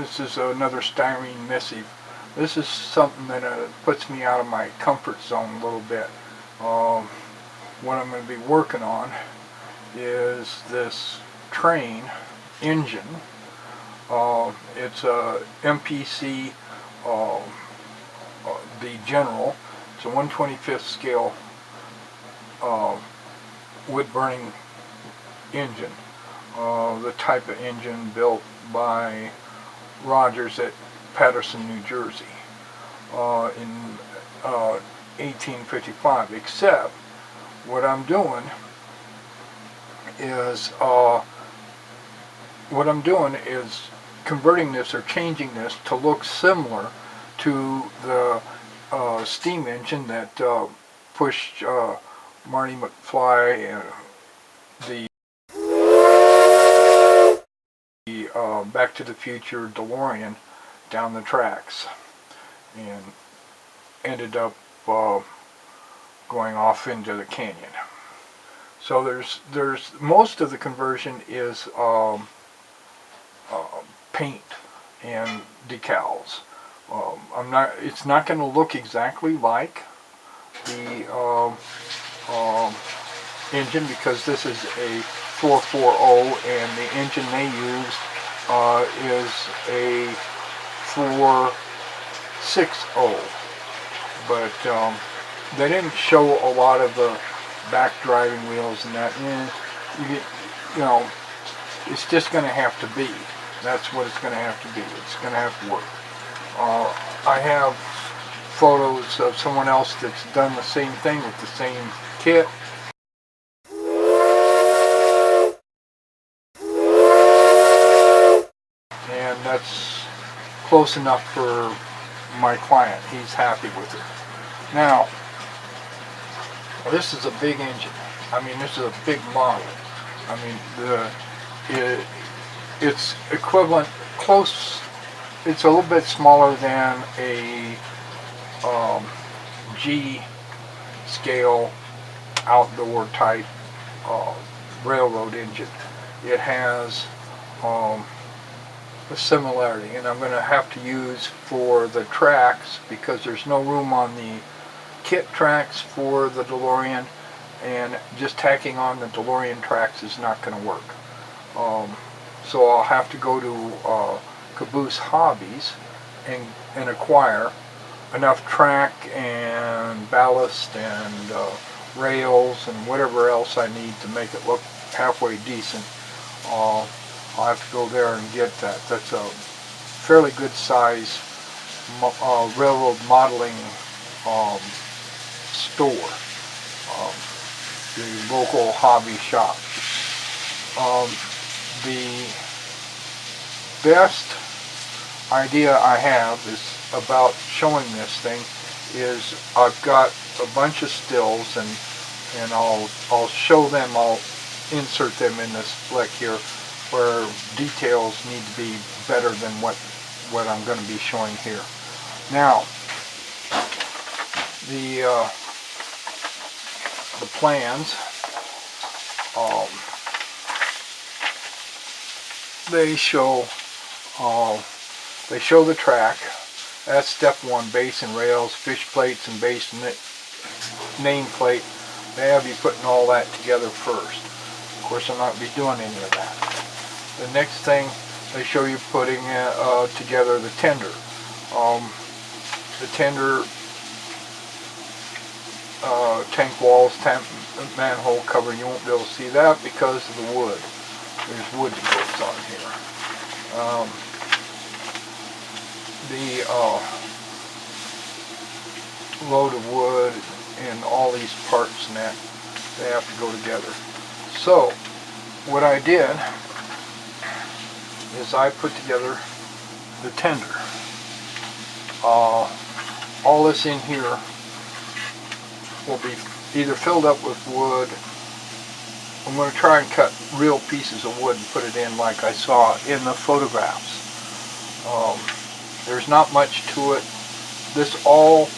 This is another Styrene Missive. This is something that puts me out of my comfort zone a little bit. What I'm going to be working on is this train engine. It's a MPC, the General. It's a 1/25th scale wood-burning engine. The type of engine built by Rogers at Paterson, New Jersey in 1855. Except what I'm doing is converting this or changing this to look similar to the steam engine that pushed Marty McFly and the Back to the Future DeLorean down the tracks, and ended up going off into the canyon. So there's most of the conversion is paint and decals. It's not going to look exactly like the engine, because this is a 440 and the engine they used is a 460. But they didn't show a lot of the back driving wheels and that. You know, it's just going to have to be. That's what it's going to have to be. It's going to have to work. I have photos of someone else that's done the same thing with the same kit. And that's close enough for my client. He's happy with it. Now, this is a big engine. I mean, this is a big model. I mean, it's equivalent, close. It's a little bit smaller than a G scale outdoor type railroad engine. It has a similarity, and I'm going to have to use for the tracks, because there's no room on the kit tracks for the DeLorean, and just tacking on the DeLorean tracks is not going to work. So I'll have to go to Caboose Hobbies and acquire enough track and ballast and rails and whatever else I need to make it look halfway decent. I'll have to go there and get that. That's a fairly good size railroad modeling store, the local hobby shop. The best idea I have is about showing this thing is I've got a bunch of stills, and I'll show them. I'll insert them in this flick here, where details need to be better than what I'm going to be showing here. Now, the plans, they show the track. That's step one: base and rails, fish plates and base nameplate. They have you putting all that together first. Of course, I'm not going to be doing any of that. The next thing, they show you putting together the tender. The tender tank walls, manhole cover, you won't be able to see that because of the wood. There's wood that goes on here. The load of wood and all these parts and that, they have to go together. So what I did is I put together the tender. All this in here will be either filled up with wood. I'm going to try and cut real pieces of wood and put it in like I saw in the photographs. There's not much to it. This all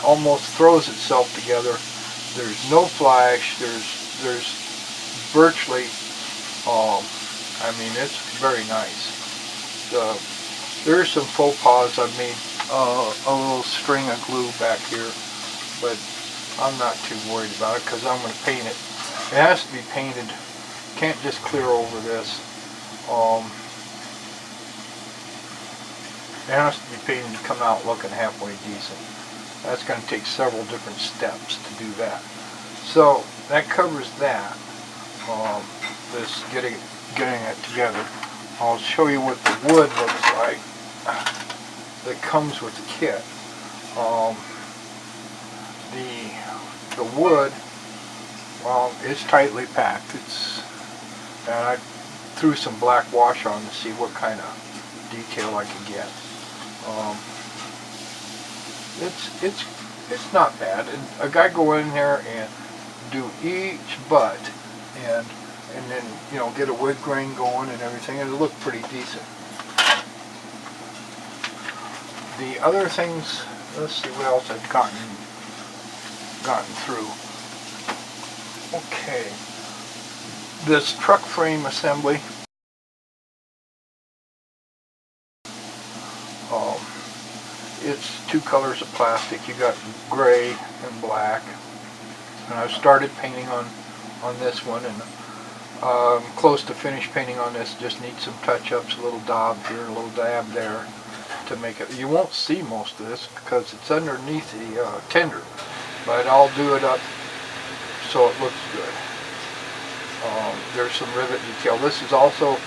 almost throws itself together. There's no flash. There's virtually, I mean, it's very nice. There's some faux pas I've made, a little string of glue back here, but I'm not too worried about it because I'm going to paint it. It has to be painted. Can't just clear over this. It has to be painted to come out looking halfway decent. That's going to take several different steps to do that. So that covers that. This getting it together. I'll show you what the wood looks like that comes with the kit. The wood, well, it's tightly packed. And I threw some black wash on to see what kind of detail I could get. It's not bad. And a guy go in there and do each butt and then, you know, get a wood grain going and everything. It'll look pretty decent. The other things, let's see what else I've gotten through. Okay, this truck frame assembly. It's two colors of plastic. You got gray and black. And I've started painting on this one, and close to finished painting on this. Just need some touch-ups, a little daub here, a little dab there to make it. You won't see most of this because it's underneath the tender, but I'll do it up so it looks good. There's some rivet detail. This is also,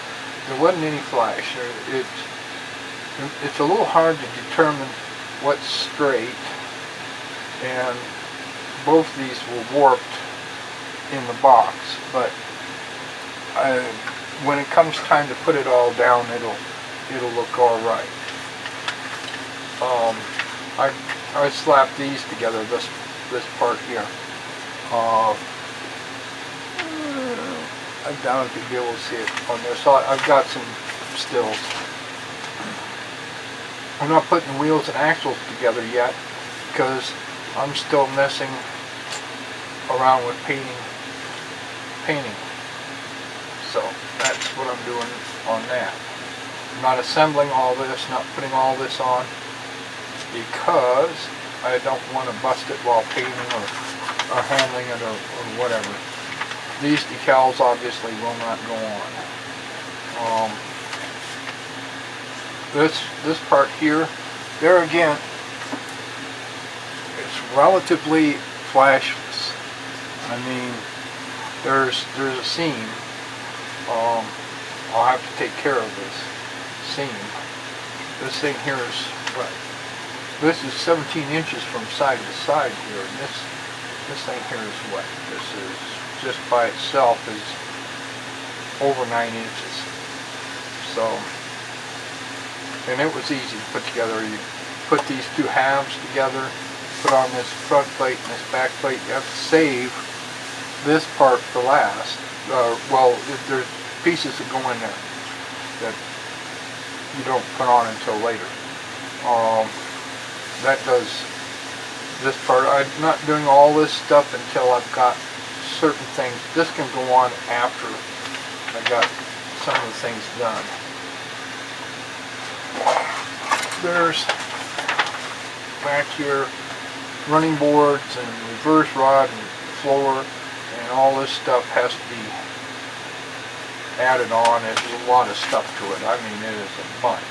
there wasn't any flash. It's a little hard to determine what's straight, and both these were warped in the box, but when it comes time to put it all down, it'll look all right. I slapped these together, this part here. I doubt if you'll be able to see it on there. So I've got some stills. I'm not putting the wheels and axles together yet because I'm still messing around with painting. So that's what I'm doing on that. I'm not assembling all this, not putting all this on because I don't want to bust it while painting or handling it or whatever. These decals obviously will not go on. This part here, there again, it's relatively flashless. I mean, there's a seam. I'll have to take care of this seam. This thing here is what? This is 17 inches from side to side here, and this thing here is what? This is just by itself is over 9 inches. So, and it was easy to put together. You put these two halves together, put on this front plate and this back plate. You have to save this part for last. Well, there's pieces that go in there that you don't put on until later. That does this part. I'm not doing all this stuff until I've got certain things. This can go on after I got some of the things done. There's back here running boards and reverse rod and floor, and all this stuff has to be added on. There's a lot of stuff to it. I mean, it is a bunch.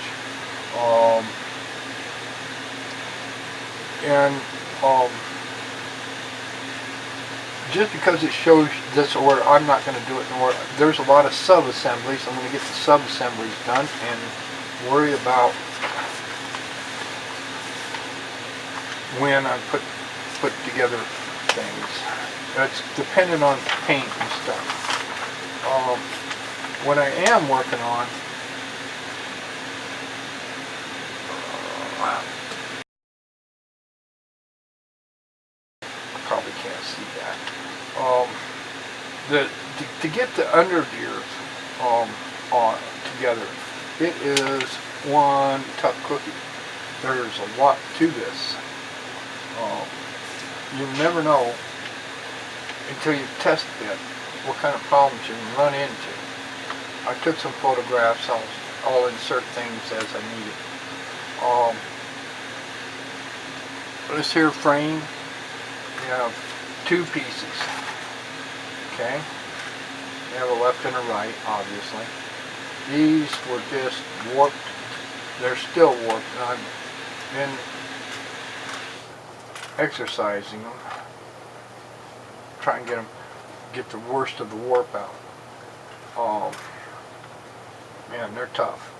Just because it shows this order, I'm not going to do it in order. There's a lot of sub-assemblies. I'm going to get the sub-assemblies done and worry about when I put together things. That's dependent on paint and stuff. What I am working on, probably can't see that. To get the undergears on together, it is one tough cookie. There's a lot to this. You never know until you test it what kind of problems you can run into. I took some photographs. I'll insert things as I need it. Um, this here frame, you have two pieces. Okay, you have a left and a right, obviously. These were just warped. They're still warped, and I've been exercising them, trying to get the worst of the warp out. Man, they're tough.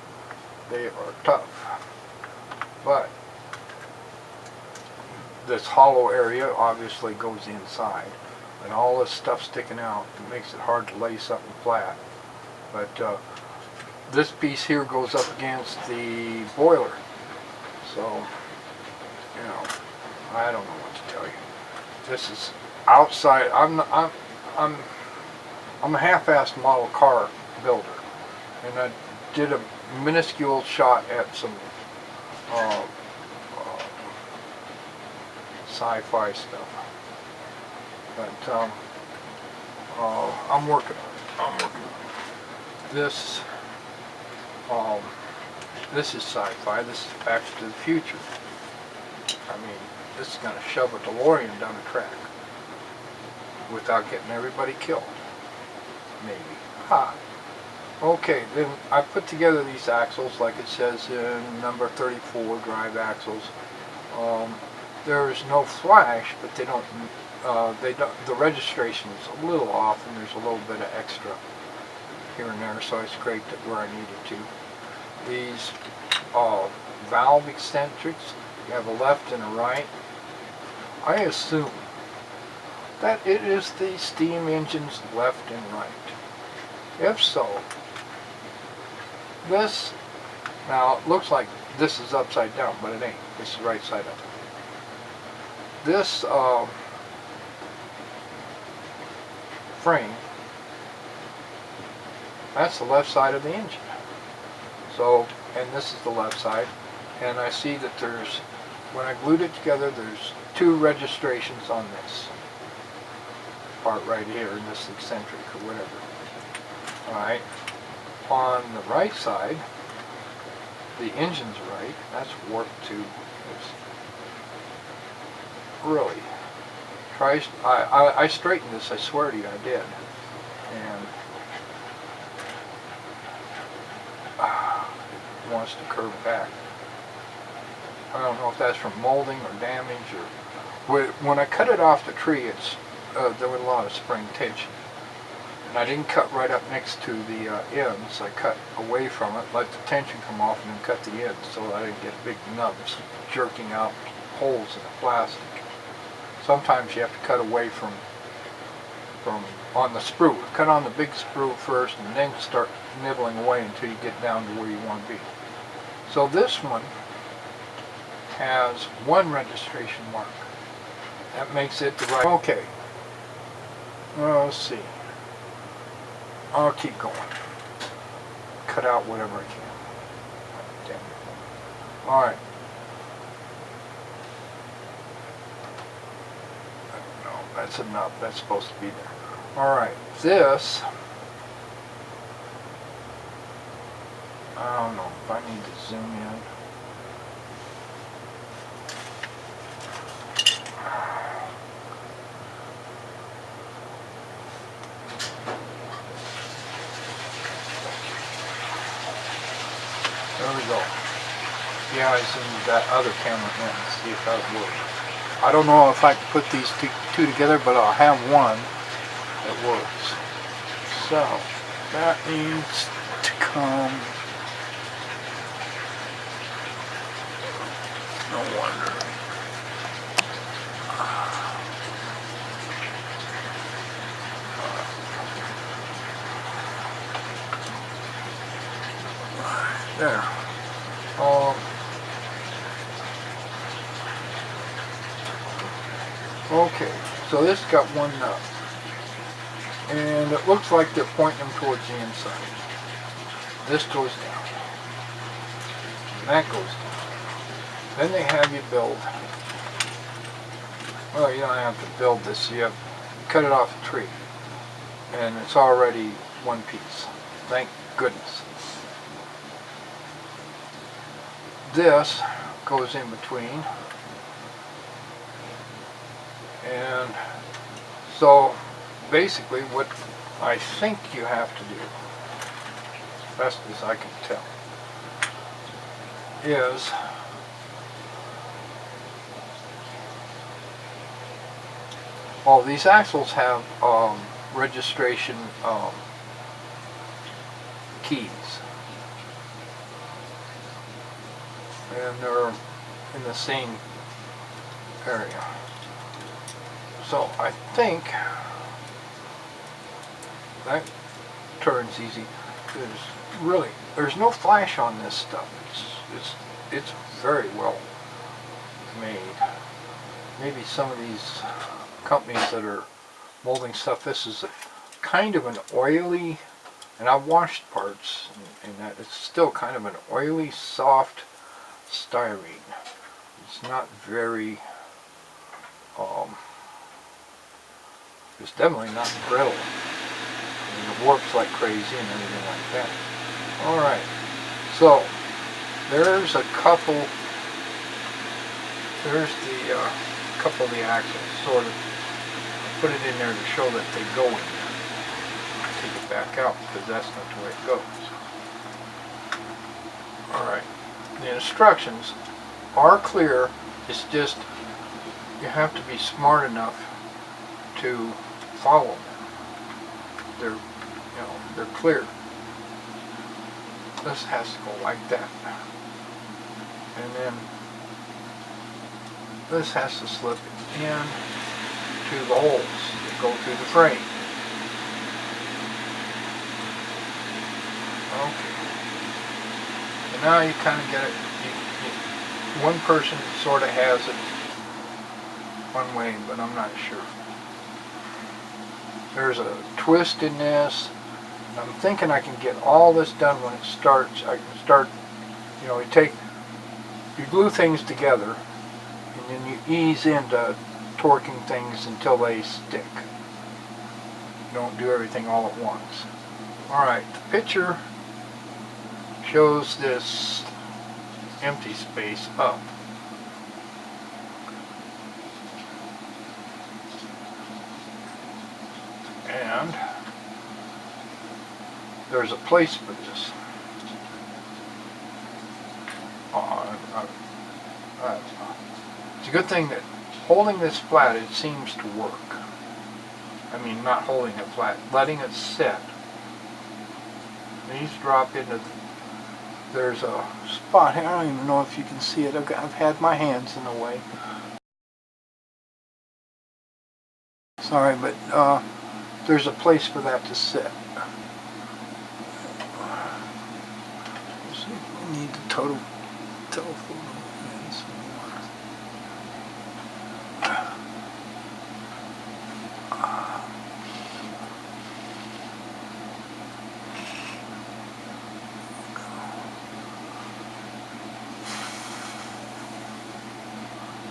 They are tough. But this hollow area obviously goes inside, and all this stuff sticking out, it makes it hard to lay something flat. But this piece here goes up against the boiler, so you know, I don't know what to tell you. This is outside. I'm a half-assed model car builder, and I did a minuscule shot at some sci-fi stuff, but I'm working on it. This this is sci-fi. This is Back to the Future. I mean, this is going to shove a DeLorean down the track without getting everybody killed. Maybe. Ha. Okay, then I put together these axles like it says in number 34, drive axles. There's no flash, but they don't, the registration is a little off, and there's a little bit of extra here and there, so I scraped it where I needed to. These valve eccentrics, you have a left and a right. I assume that it is the steam engine's left and right. If so, this, now it looks like this is upside down, but it ain't. This is right side up. This frame, that's the left side of the engine. So, and this is the left side, and I see that there's, when I glued it together, there's two registrations on this part right here, in this eccentric or whatever. Alright, on the right side, the engine's right, that's warped to, it's really, I straightened this, I swear to you, I did, and it wants to curve back. I don't know if that's from molding or damage, or when I cut it off the tree, it's there was a lot of spring tension, and I didn't cut right up next to the ends. I cut away from it, let the tension come off, and then cut the ends so I didn't get big nubs jerking out holes in the plastic. Sometimes you have to cut away from on the sprue. Cut on the big sprue first, and then start nibbling away until you get down to where you want to be. So this one has one registration mark. That makes it the right. Okay. Well, let's see. I'll keep going. Cut out whatever I can. Damn it. Alright. No, that's enough. That's supposed to be there. Alright. This, I don't know if I need to zoom in. There we go. Yeah, I zoomed that other camera in to see if that works. I don't know if I can put these two together, but I'll have one that works. So, that needs to come. No wonder. There. Okay, so this got one nut, and it looks like they're pointing them towards the inside. This goes down, and that goes down. Then they have you build. Well, you don't have to build this. You have cut it off the tree, and it's already one piece. Thank goodness. this goes in between, and so basically what I think you have to do, as best as I can tell, is these axles have registration keys, and they're in the same area. So I think that turns easy. There's no flash on this stuff. It's very well made. Maybe some of these companies that are molding stuff, this is kind of an oily, and I've washed parts in that, it's still kind of an oily, soft styrene. It's not very, it's definitely not brittle. I mean, it warps like crazy and everything like that. Alright, so there's a couple, there's the couple of the axles, sort of. I put it in there to show that they go in there. I'll take it back out because that's not the way it goes. Alright, the instructions are clear. It's just you have to be smart enough to follow them. They're clear. This has to go like that, and then this has to slip in to the holes that go through the frame. Okay. And now you kind of get it. One person sort of has it one way, but I'm not sure. There's a twist in this. I'm thinking I can get all this done when it starts. I can start, you glue things together, and then you ease into torquing things until they stick. You don't do everything all at once. Alright, the picture shows this empty space up. And there's a place for this. It's a good thing that holding this flat, it seems to work. I mean, not holding it flat, letting it set. These drop into, there's a spot here, I don't even know if you can see it. I've had my hands in the way. Sorry, but there's a place for that to sit. We need the telephone.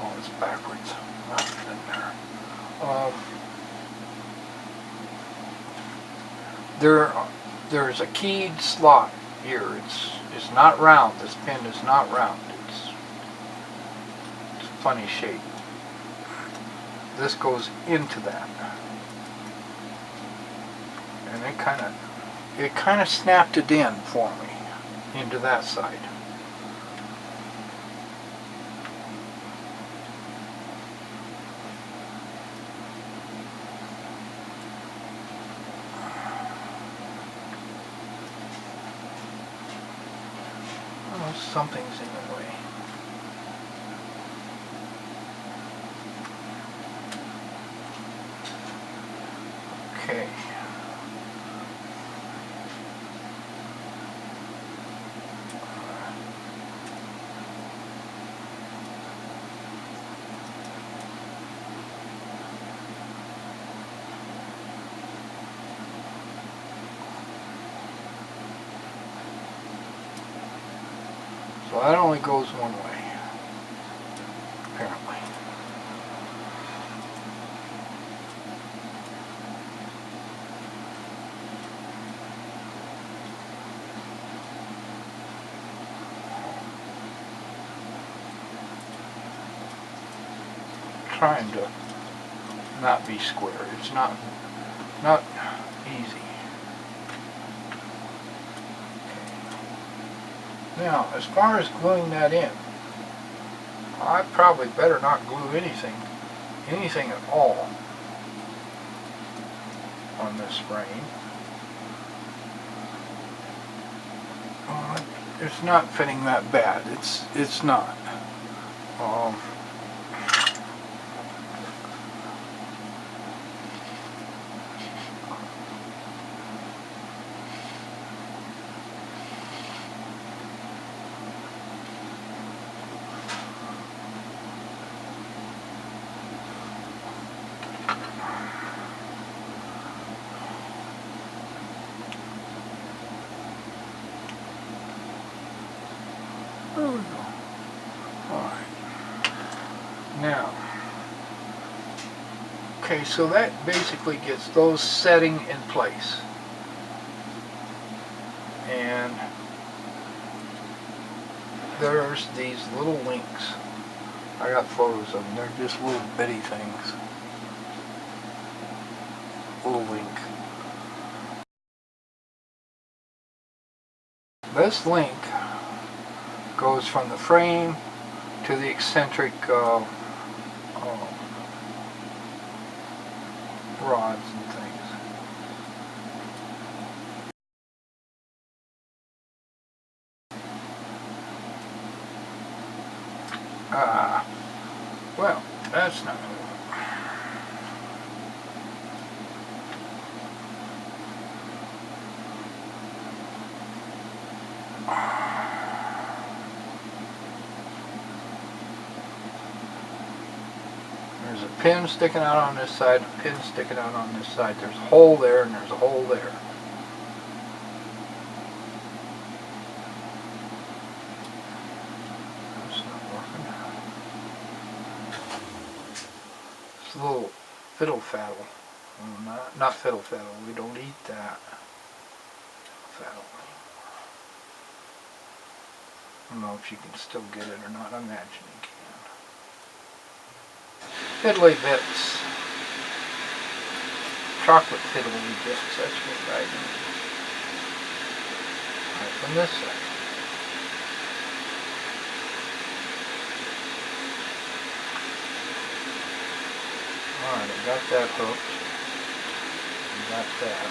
Oh, it's backwards. There's a keyed slot here. It's not round. This pin is not round. It's a funny shape. This goes into that, and it kind of snapped it in for me into that side. Something's in the way. Okay. So that only goes one way, apparently. trying to not be square. It's not easy. Now, as far as gluing that in, I probably better not glue anything at all on this frame. It's not fitting that bad. It's not. There we go. Alright. Now, okay, so that basically gets those setting in place. And there's these little links. I got photos of them. They're just little bitty things. Little link. This link goes from the frame to the eccentric rods and things. Well, that's not going to work. There's a pin sticking out on this side, a pin sticking out on this side. There's a hole there and there's a hole there. That's not working. It's a little fiddle faddle. Not fiddle faddle, we don't eat that. Faddle. I don't know if you can still get it or not. I imagine you can. Fiddly bits. Chocolate fiddly bits, that's what I need. Right from this side. Alright, I got that hooked. I got that.